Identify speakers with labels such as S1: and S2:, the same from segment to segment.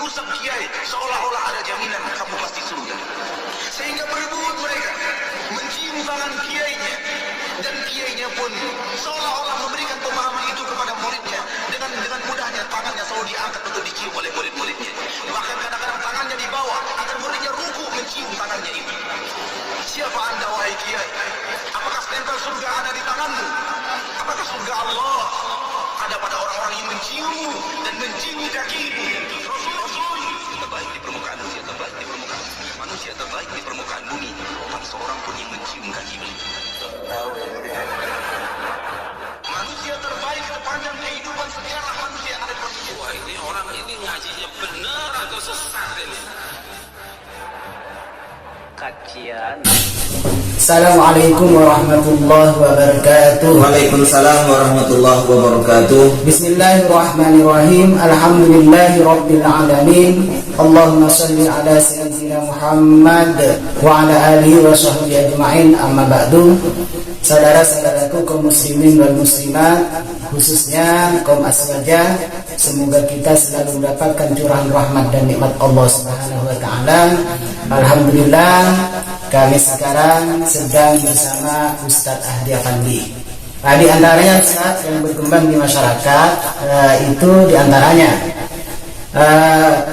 S1: diusap kiai seolah-olah ada jaminan kamu pasti surga. Sehingga berebut mereka mencium tangan kiainya, dan kiainya pun seolah-olah memberikan pemahaman itu kepada muridnya. Dengan mudahnya tangannya selalu diangkat untuk dicium oleh murid-muridnya. Bahkan kadang-kadang tangannya dibawa agar muridnya ruku mencium tangannya itu. Siapa anda wahai kiai? Apakah stempel surga ada di tanganmu? Apakah surga Allah ada pada orang-orang yang menciummu dan mencium kakimu? Rasul terbaik di permukaan manusia, terbaik di permukaan manusia, terbaik di permukaan bumi. Tak seorang pun yang mencium kakimu. Manusia terbaik sepanjang kehidupan sejarah manusia ada di manusia. Wah, ini orang ini ngajinya benar atau sesat ini? Kajian.
S2: Assalamualaikum warahmatullahi wabarakatuh.
S3: Waalaikumsalam warahmatullahi wabarakatuh.
S2: Bismillahirrahmanirrahim. Alhamdulillahi rabbil alamin. Allahumma salli ala sayyidina Muhammad wa ala alihi wa sahbihi ajma'in. Amma ba'du. Saudara-saudaraku kaum muslimin wal muslimat, khususnya kaum aswaja, semoga kita selalu mendapatkan curahan rahmat dan nikmat Allah Subhanahu wa taala. Alhamdulillah, kami sekarang sedang bersama Ustadz Ahdi Afandi. Di antaranya Ustadz yang berkembang di masyarakat, itu di antaranya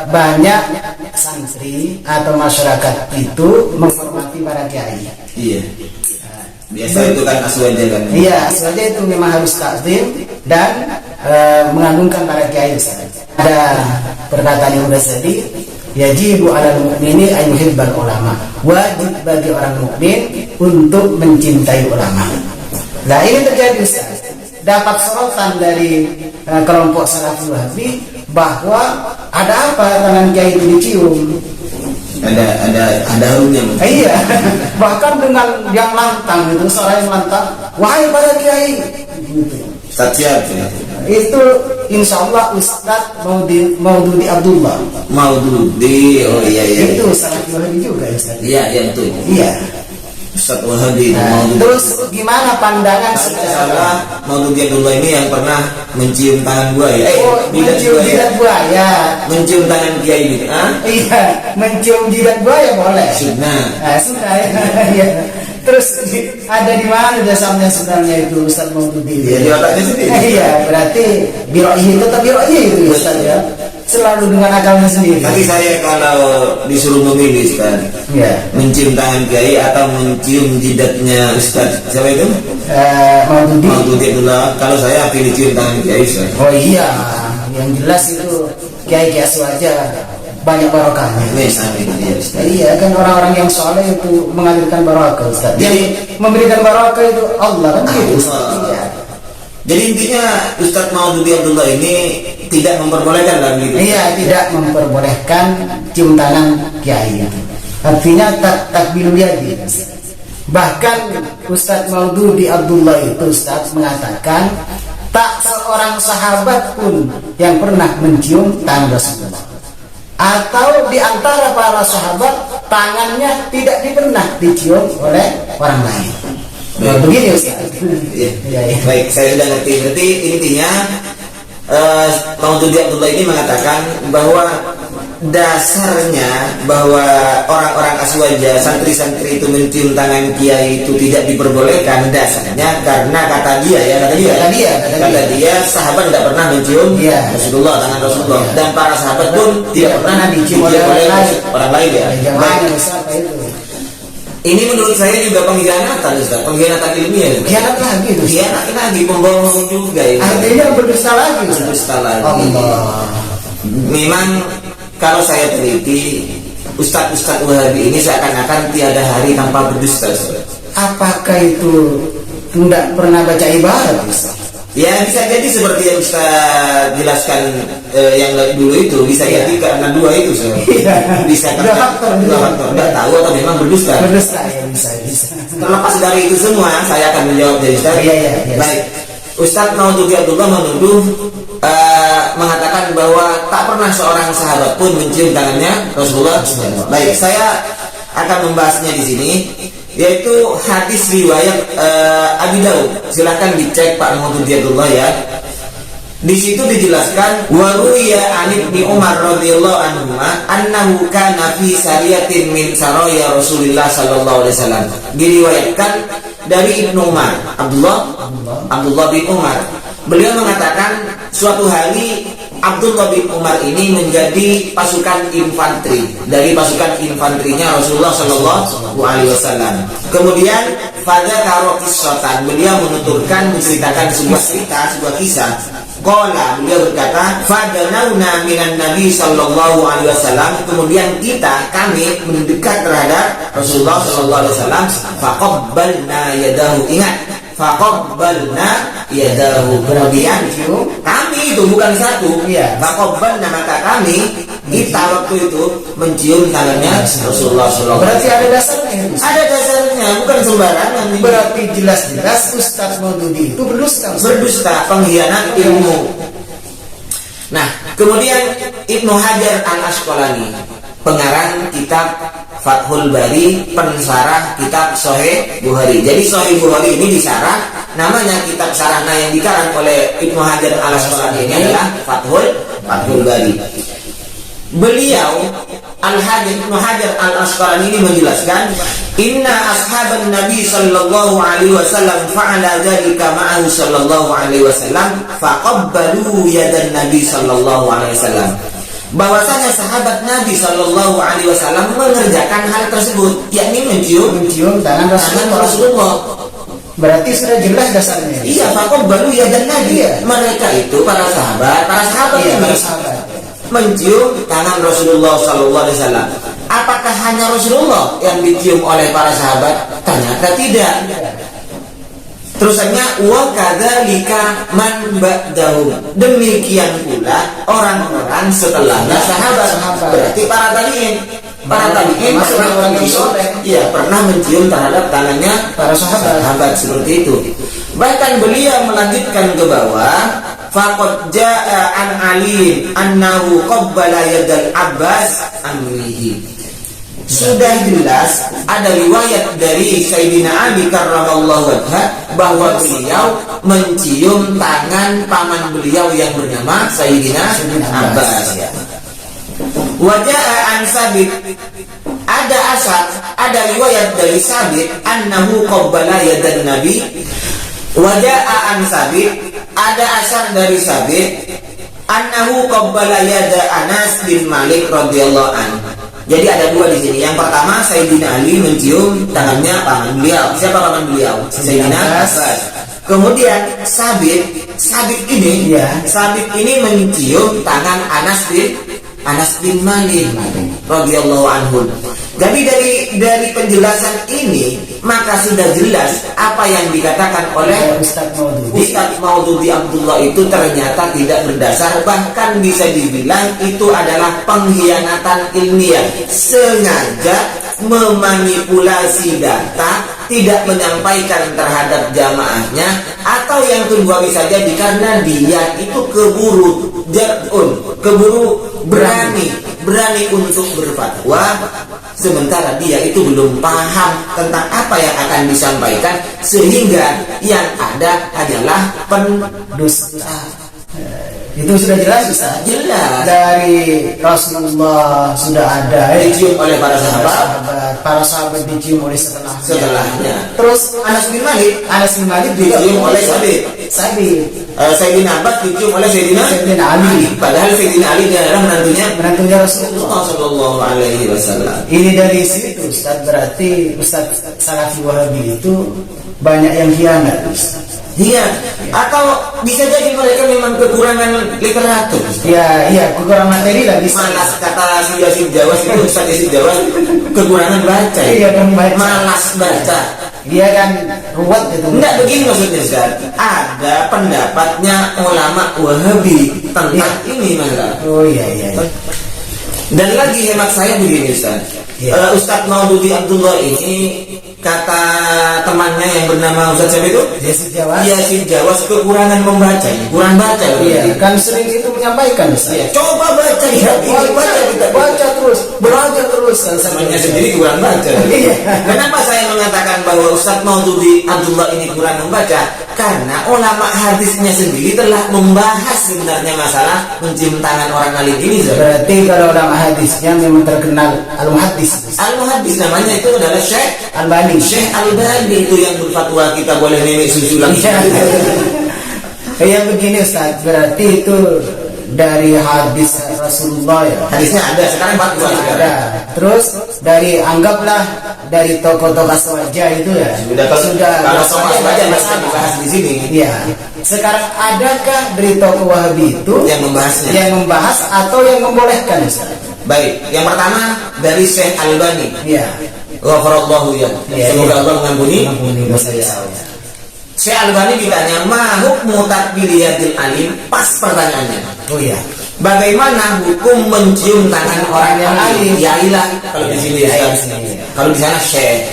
S2: banyak santri atau masyarakat itu menghormati para kiai.
S3: Iya. Biasa itu kan aswaja kan.
S2: Iya, aswaja itu memang harus takzim dan mengagungkan para kiai. Ada perkataan yang sudah tadi, yajibu 'alal mu'mini an yuhibbal ulama. Wajib bagi orang mukmin untuk mencintai ulama. Nah, ini terjadi Ustaz. Dapat sorotan dari kelompok Salafi Wahabi bahwa ada apa tangan kiai itu dicium.
S3: Ada harumnya.
S2: Iya. Bahkan dengan yang lantang itu, suara yang lantang, wahai para kiai.
S3: Ustaz siap ya.
S2: Itu insya Allah Ustadz Maududi Abdullah.
S3: Maududi, oh iya.
S2: Itu Salafi Wahabi juga Ustadz.
S3: Iya betul.
S2: Iya.
S3: Ustaz Wahabi.
S2: Terus gimana pandangan
S3: salah Maududi Abdullah ini yang pernah mencium tangan buaya.
S2: Mencium jidat buaya.
S3: Mencium tangan kiai gitu.
S2: Iya, mencium jidat buaya boleh.
S3: Sunnah.
S2: Sunnah ya. Terus ada di mana dasarnya sebenarnya itu Ustaz Maududi?
S3: Iya, di otaknya sendiri.
S2: Iya, berarti biro'i tetap biro'i itu Ustaz ya. Selalu dengan akalnya sendiri.
S3: Tapi saya kalau disuruh memilih kan,
S2: ya,
S3: mencium tangan kiai atau mencium jidatnya Ustaz siapa itu? Maududi Abdullah. Kalau saya pilih cium tangan kiai Ustaz.
S2: Oh iya, yang jelas itu kiai aswaja banyak barokahnya. Iya kan, orang-orang yang soleh itu mengalirkan barokah Ustaz. Jadi memberikan barokah itu Allah kan gitu. Iya.
S3: Jadi intinya Ustaz Maududi Abdullah ini tidak memperbolehkan lah gitu.
S2: Iya, tidak memperbolehkan cium tangan kiai. Artinya takbilul yadi. Bahkan Ustaz Maududi Abdullah itu Ustaz mengatakan tak seorang sahabat pun yang pernah mencium tangan Rasulullah. Atau di antara para sahabat tangannya tidak pernah dicium oleh orang lain. Begini Ustaz.
S3: Ya. Baik, saya sudah ngerti. Berarti intinya Maududi Abdullah ini mengatakan bahwa dasarnya bahwa orang-orang aswaja, santri-santri itu mencium tangan kiai itu tidak diperbolehkan, dasarnya karena kata dia sahabat tidak pernah mencium Rasulullah, tangan Rasulullah, dan para sahabat pun tidak pernah dicium oleh orang lain ya. Ini menurut saya juga pengkhianatan Ustaz, pengkhianatan ilmiah. Khianat lagi, pembohong juga ini.
S2: Artinya berdusta lagi.
S3: Memang kalau saya teliti, Ustaz Wahabi ini seakan-akan tiada hari tanpa berdusta Ustaz.
S2: Apakah itu tidak pernah baca ibarat Ustaz?
S3: Ya bisa jadi seperti yang Ustaz jelaskan yang dulu itu, bisa jadi karena dua itu bisa karena dua faktor, tidak tahu atau memang berdusta.
S2: Ya, bisa.
S3: Terlepas dari itu semua, saya akan menjawab dari Ustaz. Baik, Ustaz Maududi Abdullah menuduh mengatakan bahwa tak pernah seorang sahabat pun mencium tangannya Rasulullah. Baik, saya akan membahasnya di sini, yaitu hadis riwayat Abi Daud. Silakan dicek Pak Maududi Abdullah ya. Di situ dijelaskan waruya an Ibnu Umar radhiyallahu anhu annahu kana fi sariyatin min saraya Rasulullah sallallahu alaihi wasallam. Diriwayatkan dari Ibnu Umar, Abdullah bin Umar. Beliau mengatakan suatu hari Abdullah bin Umar ini menjadi pasukan infanteri dari pasukan infanterinya Rasulullah sallallahu alaihi wasallam. Kemudian pada karokisotan beliau menuturkan menceritakan sebuah kisah. Qala, beliau berkata, fadanauna minan Nabi sallallahu alaihi wasallam. Kemudian kami mendekat terhadap Rasulullah sallallahu alaihi wasallam. Faqabbalna yadahu. Ingat, faqabbalna yadahu. Kemudian kami itu bukan satu. Faqabbalna, maka kita waktu itu mencium tangannya Rasulullah sallallahu alaihi wasallam.
S2: Berarti ada dasarnya.
S3: Ada dasarnya, bukan sembarangan.
S2: Berarti jelas-jelas Ustaz Maududi itu berdusta,
S3: pengkhianat ilmu. Nah, kemudian Ibnu Hajar Al-Asqalani, pengarang kitab Fathul Bari, pensarah kitab Sahih Bukhari. Jadi Sahih Bukhari ini disarah, namanya kitab sarahna yang dikarang oleh Ibnu Hajar Al-Asqalani ini adalah Fathul Bari. Beliau Ibnu Hajar Al-Asqalani ini menjelaskan, inna ashaban Nabi sallallahu alaihi wasallam fa'ala dzalika ma'ahu sallallahu alaihi wasallam faqabbalu yadan Nabi sallallahu alaihi wasallam. Bahwasanya sahabat Nabi sallallahu alaihi wasallam mengerjakan hal tersebut, yakni mencium tangan Rasulullah.
S2: Berarti sudah jelas dasarnya.
S3: Iya, faqabbalu yadan Nabi. Mereka itu para sahabat mencium tangan Rasulullah sallallahu alaihi wasallam. Apakah hanya Rasulullah yang dicium oleh para sahabat? Ternyata tidak. Terusannya wa kadzalika man ba'dahu. Demikian pula orang-orang setelahnya sahabat. Berarti para tabi'in pernah mencium terhadap tangannya para sahabat seperti itu. Bahkan beliau melanjutkan ke bawah, faqad jaa an Ali annahu qabbala yadal Abbas amrihi. Sudah jelas ada riwayat dari Sayyidina Ali karramallahu wajhah bahwa beliau mencium tangan paman beliau yang bernama Sayyidina Abbas. Wajah an Sabit, ada riwayat dari Sabit annahu qabbala yadan Nabi. Wajah an Sabit, ada asar dari Sabit annahu qabbala yada Anas bin Malik radhiyallahu anhu. Jadi ada dua di sini. Yang pertama Sayyidina Ali mencium tangannya paman beliau. Siapa paman beliau? Sayyidina Abbas. Kemudian Sabit ini mencium tangan Anas bin Malik radhiyallahu anhu. Jadi dari penjelasan ini maka sudah jelas apa yang dikatakan oleh Ustaz Maududi Abdullah itu ternyata tidak berdasar, bahkan bisa dibilang itu adalah pengkhianatan ilmiah, sengaja memanipulasi data, tidak menyampaikan terhadap jamaahnya, atau yang kedua bisa jadi karena dia itu keburu berani untuk berfatwa, sementara dia itu belum paham tentang apa yang akan disampaikan, sehingga yang ada hanyalah pendusta.
S2: Itu sudah jelas, Ustaz?
S3: Jelas.
S2: Dari Rasulullah sudah ada
S3: dicium oleh para
S2: sahabat dicium oleh setelahnya.
S3: Terus Anas bin Malik
S2: dicium oleh Sabit.
S3: Sayyidina Abbas dicium oleh Sayyidina Ali. Padahal Sayyidina Ali adalah menantunya Rasulullah sallallahu alaihi wasallam.
S2: Ini dari situ, Ustaz, berarti Ustaz Salafi Wahabi itu banyak yang khianat, Ustaz.
S3: Iya, atau bisa jadi mereka memang kekurangan literatur.
S2: Iya, kekurangan materi lah bisa.
S3: Malas, kata si Yasin Jawas itu, Ustaz Yasin Jawas, kekurangan baca.
S2: Iya,
S3: malas baca.
S2: Dia kan ruwet gitu.
S3: Enggak begini maksudnya, Ustaz. Ada pendapatnya ulama Wahabi tentang ini, Mas.
S2: Oh iya.
S3: Dan lagi hemat saya begini, Ustaz. Ustaz Maududi Abdullah ini, kata temannya yang bernama Ustaz siapa itu? Yasin Jawas kekurangan membaca, kurang baca.
S2: Iya, kan sering itu menyampaikan, Ustaz.
S3: Coba baca, belajar terus,
S2: bagus kalau
S3: temannya sendiri kurang baca. Kenapa saya mengatakan bahwa Ustadz Maududi Abdullah ini kurang membaca? Karena ulama hadisnya sendiri telah membahas sebenarnya masalah mencium tangan orang alim ini.
S2: Berarti kalau ulama hadisnya memang terkenal al-muhaddis.
S3: Al-muhaddis namanya itu adalah Syekh
S2: Albani.
S3: Syekh Albani itu yang berfatwa kita boleh nenek susu langsung.
S2: Yang begini Ustaz, berarti itu dari hadis Rasulullah ya.
S3: Hadisnya ada, sekarang fatwa
S2: Ada. Terus dari anggaplah dari tokoh-tokoh aswaja itu ya. Sudah
S3: kalau tokoh aswaja masih dibahas di sini.
S2: Iya. Sekarang adakah dari tokoh Wahabi itu
S3: yang membahasnya? Yang
S2: membahas atau yang membolehkan Ustaz?
S3: Baik, yang pertama dari Syekh Albani.
S2: Iya.
S3: Ghafarallahu ya. Semoga Allah mengampuni
S2: dosa ya.
S3: Syekh Albani ditanya, "Ma hukmu takbiliyadil alim?" Pas pertanyaannya.
S2: Oh iya.
S3: Bagaimana hukum mencium tangan orang yang alim? Ya ilah kalau di sini Ustaz. Kalau di sana Syekh.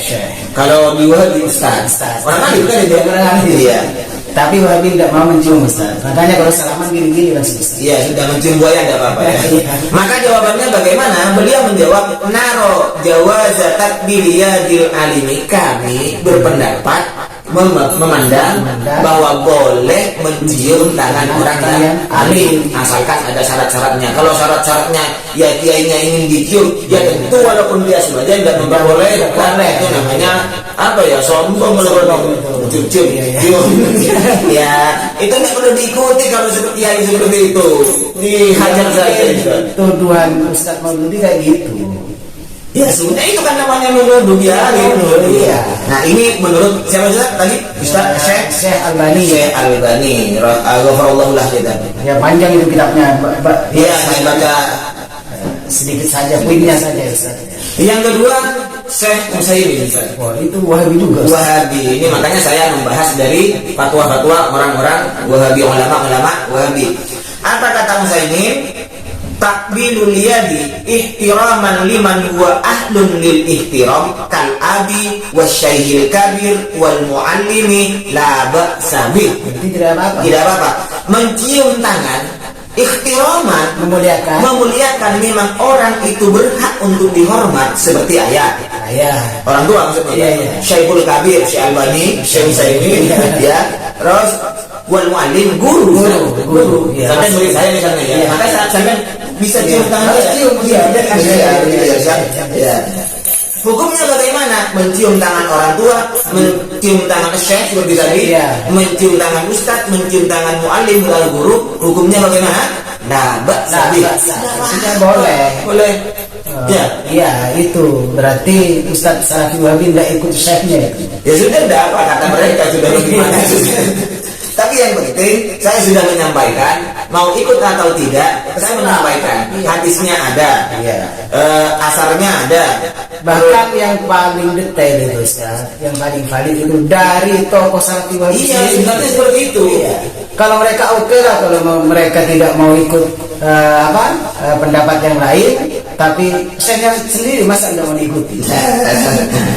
S3: Kalau di Wahabi Ustaz. Orang alim kan itu orang alim. Iya.
S2: Tapi Wahabi tidak mau mencium Ustaz. Makanya kalau salaman gini-gini langsung Ustaz.
S3: Iya, sudah mencium buaya tidak apa-apa ya. Maka jawabannya bagaimana? Beliau menjawab, "Naro jawaza takbiliyadil alimi." Kami berpendapat memandang bahwa boleh mencium tangan orang yang alim asalkan ada syarat-syaratnya. Kalau syarat-syaratnya ya kiainya ingin dicium, ya tentu walaupun dia sengaja tidak memperbolehkan. Itu namanya apa ya, sombong cium. Ya itu nggak perlu diikuti kalau seperti kiai seperti itu, dihajar saja.
S2: Tuduhan Ustadz Maududi kayak gitu.
S3: Ya sudah, itu kan namanya menuduh dia. Iya. Nah ini menurut siapa tadi? Ustaz
S2: Syekh Albani.
S3: Syekh Albani. Ghafarallahu lah kita.
S2: Ya panjang itu kitabnya.
S3: Iya, saya baca
S2: sedikit saja, poinnya saja Ustaz.
S3: Yang kedua Syekh Utsaimin.
S2: Wah, itu Wahabi juga.
S3: Wahabi. Ini makanya saya membahas dari fatwa-fatwa orang-orang Wahabi, ulama-ulama Wahabi. Apa kata Utsaimin? Takbilul yadi ihtiraman liman huwa ahlun lil ihtiram kal abi wasyaikhil kabir wal muallimi la ba'sa bih.
S2: Tidak apa-apa.
S3: Tidak apa-apa. Mencium tangan ihtiraman, memuliakan memang orang itu berhak untuk dihormat seperti ayah. Orang tua maksudnya.
S2: Iya.
S3: Syekhul kabir, Syekh Albani, Syekh Utsaimin ya. Terus wal muallim, guru.
S2: Ya.
S3: Sampai murid saya misalnya ya. Maka sampai bisa cium tangan dia. Ya. Hukumnya bagaimana? Mencium tangan orang tua, mencium tangan syekh seperti tadi, mencium tangan ustadz, mencium tangan muallim, lalu guru. Hukumnya bagaimana? Nah,
S2: sudah boleh. Ya, itu berarti Ustadz Salafi Wahabi tidak ikut syekhnya.
S3: Ya sudah, tidak apa kata mereka sudah bagaimana. Tapi yang penting saya sudah menyampaikan, mau ikut atau tidak, saya menyampaikan hadisnya ada, asarnya ada.
S2: Bahkan yang paling detail itu Ustaz, yang paling valid itu dari tokoh Salafi Wahabi.
S3: Iya, sebenarnya seperti itu.
S2: Kalau mereka oke lah, kalau mereka tidak mau ikut pendapat yang lain, tapi saya sendiri masa tidak mau diikuti.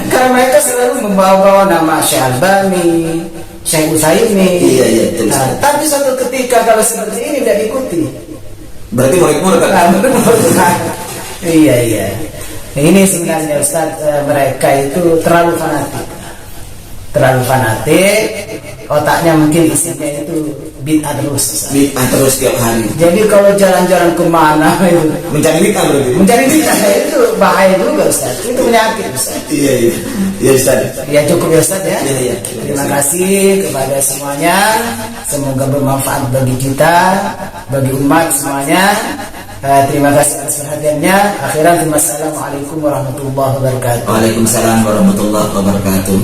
S2: Karena mereka selalu membawa-bawa nama Syekh Albani, Syekh Utsaimin.
S3: Iya.
S2: Tapi suatu ketika kalau seperti ini tidak diikuti,
S3: berarti murid-murid kan?
S2: Iya. Ini sebenarnya Ustaz, mereka itu terlalu fanatik, otaknya mungkin isinya itu bid'ah terus.
S3: Bid'ah terus tiap hari.
S2: Jadi kalau jalan-jalan kemana itu
S3: mencari bid'ah berarti.
S2: Mencari bid'ah itu bahaya juga Ustaz. Itu penyakit Ustaz.
S3: Iya Ustaz.
S2: Ya cukup ya Ustaz ya.
S3: Iya.
S2: Terima kasih kepada semuanya. Semoga bermanfaat bagi kita, bagi umat semuanya. Terima kasih atas perhatiannya. Akhiran, wassalamualaikum warahmatullahi wabarakatuh.
S3: Waalaikumsalam warahmatullahi wabarakatuh.